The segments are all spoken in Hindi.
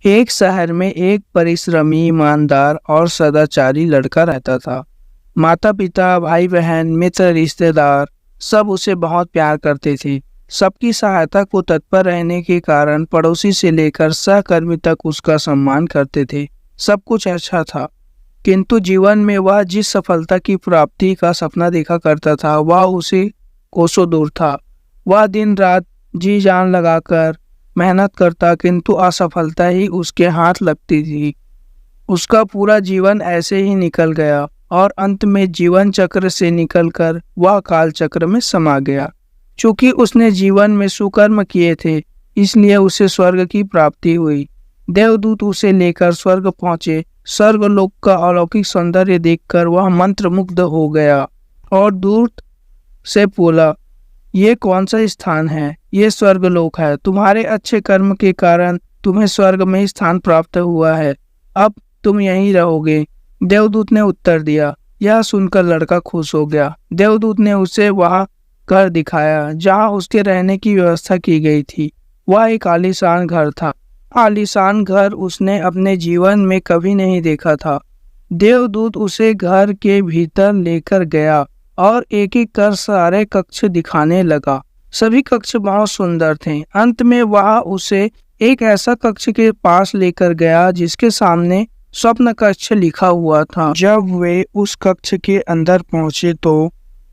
एक शहर में एक परिश्रमी, ईमानदार और सदाचारी लड़का रहता था। माता-पिता, भाई-बहन, मित्र, रिश्तेदार सब उसे बहुत प्यार करते थे। सबकी सहायता को तत्पर रहने के कारण पड़ोसी से लेकर सहकर्मी तक उसका सम्मान करते थे। सब कुछ अच्छा था, किंतु जीवन में वह जिस सफलता की प्राप्ति का सपना देखा करता था, वह उसे कोसों दूर था। वह दिन-रात जी जान लगाकर मेहनत करता, किंतु असफलता ही उसके हाथ लगती थी। उसका पूरा जीवन ऐसे ही निकल गया और अंत में जीवन चक्र से निकलकर वह काल चक्र में समा गया। चूंकि उसने जीवन में सुकर्म किए थे, इसलिए उसे स्वर्ग की प्राप्ति हुई। देवदूत उसे लेकर स्वर्ग पहुंचे। स्वर्गलोक का अलौकिक सौंदर्य देखकर वह मंत्रमुग्ध हो गया और दूत से बोला, ये कौन सा स्थान है? ये स्वर्गलोक है। तुम्हारे अच्छे कर्म के कारण तुम्हें स्वर्ग में स्थान प्राप्त हुआ है। अब तुम यहीं रहोगे। देवदूत ने उत्तर दिया। यह सुनकर लड़का खुश हो गया। देवदूत ने उसे वह घर दिखाया जहाँ उसके रहने की व्यवस्था की गई थी। वह एक आलीशान घर था। आलीशान घर उसने अपने जीवन में कभी नहीं देखा था। देवदूत उसे घर के भीतर लेकर गया और एक एक कर सारे कक्ष दिखाने लगा। सभी कक्ष बहुत सुंदर थे। अंत में वह उसे एक ऐसा कक्ष के पास लेकर गया जिसके सामने स्वप्न कक्ष लिखा हुआ था। जब वे उस कक्ष के अंदर पहुंचे तो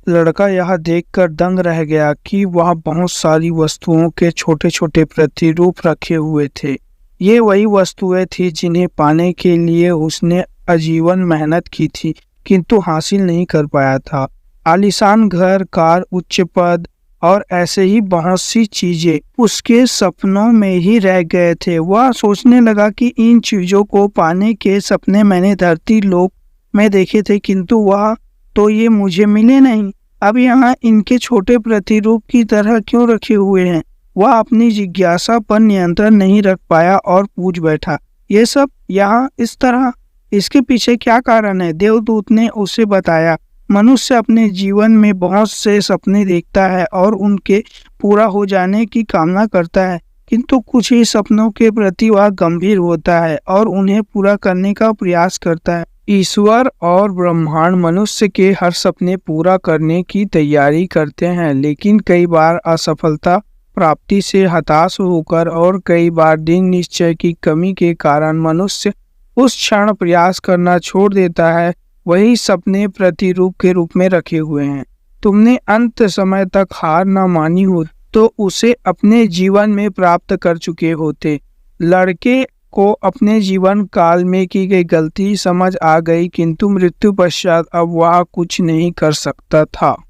लड़का यह देखकर दंग रह गया कि वह बहुत सारी वस्तुओं के छोटे छोटे प्रतिरूप रखे हुए थे। ये वही वस्तुएं थी जिन्हें पाने के लिए उसने आजीवन मेहनत की थी, किंतु हासिल नहीं कर पाया था। आलीशान घर, कार, उच्च पद और ऐसे ही बहुत सी चीजें उसके सपनों में ही रह गए थे। वह सोचने लगा कि इन चीजों को पाने के सपने मैंने धरती लोक में देखे थे, किंतु वह तो ये मुझे मिले नहीं। अब यहाँ इनके छोटे प्रतिरूप की तरह क्यों रखे हुए हैं? वह अपनी जिज्ञासा पर नियंत्रण नहीं रख पाया और पूछ बैठा, ये सब यहाँ इस तरह, इसके पीछे क्या कारण है? देवदूत ने उसे बताया, मनुष्य अपने जीवन में बहुत से सपने देखता है और उनके पूरा हो जाने की कामना करता है, किंतु कुछ ही सपनों के प्रति वह गंभीर होता है और उन्हें पूरा करने का प्रयास करता है। ईश्वर और ब्रह्मांड मनुष्य के हर सपने पूरा करने की तैयारी करते हैं, लेकिन कई बार असफलता प्राप्ति से हताश होकर और कई बार दृढ़ निश्चय की कमी के कारण मनुष्य उस क्षण प्रयास करना छोड़ देता है। वही सपने प्रतिरूप के रूप में रखे हुए हैं। तुमने अंत समय तक हार न मानी हो तो उसे अपने जीवन में प्राप्त कर चुके होते। लड़के को अपने जीवन काल में की गई गलती समझ आ गई, किंतु मृत्यु पश्चात अब वह कुछ नहीं कर सकता था।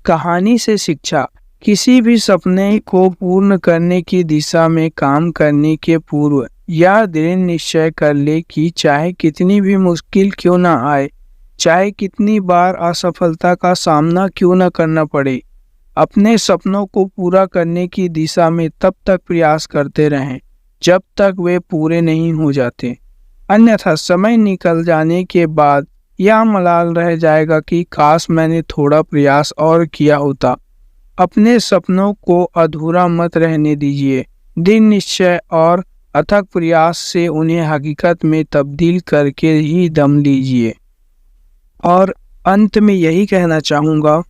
कहानी से शिक्षा। किसी भी सपने को पूर्ण करने की दिशा में काम करने के पूर्व यह दृढ़ निश्चय कर ले कि चाहे कितनी भी मुश्किल क्यों न आए, चाहे कितनी बार असफलता का सामना क्यों न करना पड़े, अपने सपनों को पूरा करने की दिशा में तब तक प्रयास करते रहें जब तक वे पूरे नहीं हो जाते। अन्यथा समय निकल जाने के बाद यह मलाल रह जाएगा कि काश मैंने थोड़ा प्रयास और किया होता। अपने सपनों को अधूरा मत रहने दीजिए। दृढ़ निश्चय और अथक प्रयास से उन्हें हकीकत में तब्दील करके ही दम लीजिए। और अंत में यही कहना चाहूँगा,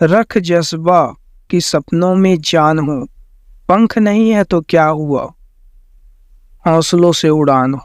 रख जज्बा कि सपनों में जान हो। पंख नहीं है तो क्या हुआ, हौसलों से उड़ान हो।